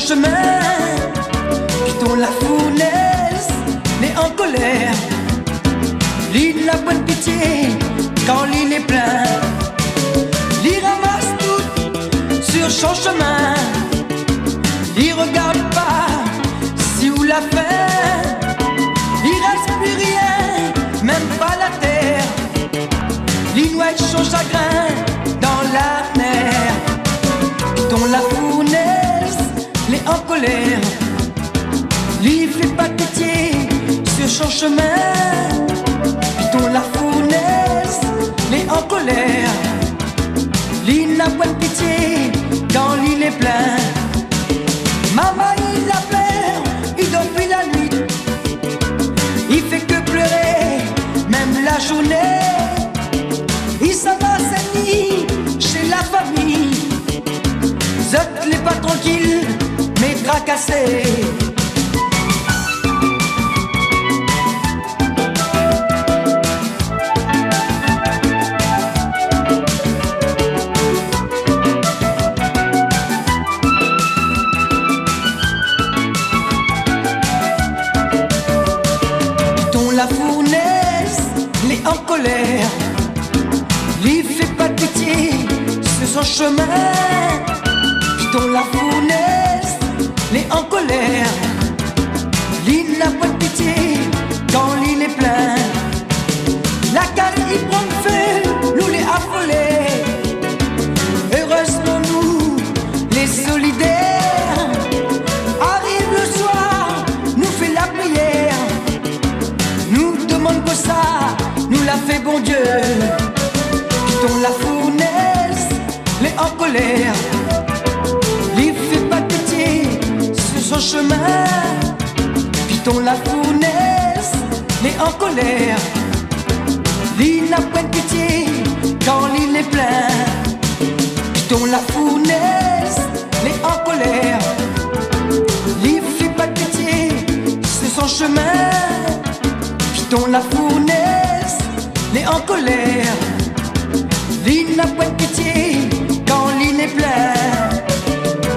chemin. Python la fournaise, mais en colère. L'île n'a bonne pitié quand l'île est plein. L'île ramasse tout sur son chemin. Il regarde pas si ou la faim. Il reste plus rien, même pas la terre. Il noie son chagrin dans la mer. Python la fournaise, l'est en colère. L'île fait pas pitié sur son chemin. Python la fournaise, l'est en colère. L'île n'a point de pitié quand l'île est plein. Maman il a peur, il dort plus la nuit. Il fait que pleurer, même la journée. Il s'en va cette nuit chez la famille. Zot n'est pas tranquille, mais tracassé. La fournaise, l'est en colère. L'île fait pas de pitié sur son chemin. Python la fournaise, l'est en colère. L'île n'a pas de pitié quand l'île est plein. La cale y prend le feu, nous les affolés. Heureusement nous, les solidaires. Arrive le soir, nous fait la prière. Que ça nous l'a fait bon Dieu. Python la fournaise, l'est en colère. L'île fait pas de pitié sur son chemin. Python la fournaise, l'est en colère. L'île n'a point de pitié quand l'île est plein. Python la fournaise, l'est en colère. L'île fait pas de pitié sur son chemin. Python la fournaise, l'est en colère. L'île n'a point de pitié quand l'île est plein.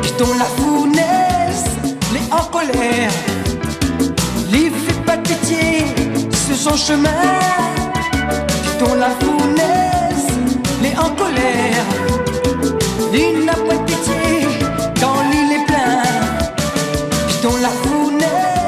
Python la fournaise, l'est en colère. L'île fait pas de pitié sur son chemin. Python la fournaise, l'est en colère. L'île n'a point de pitié quand l'île est plein. Python la fournaise,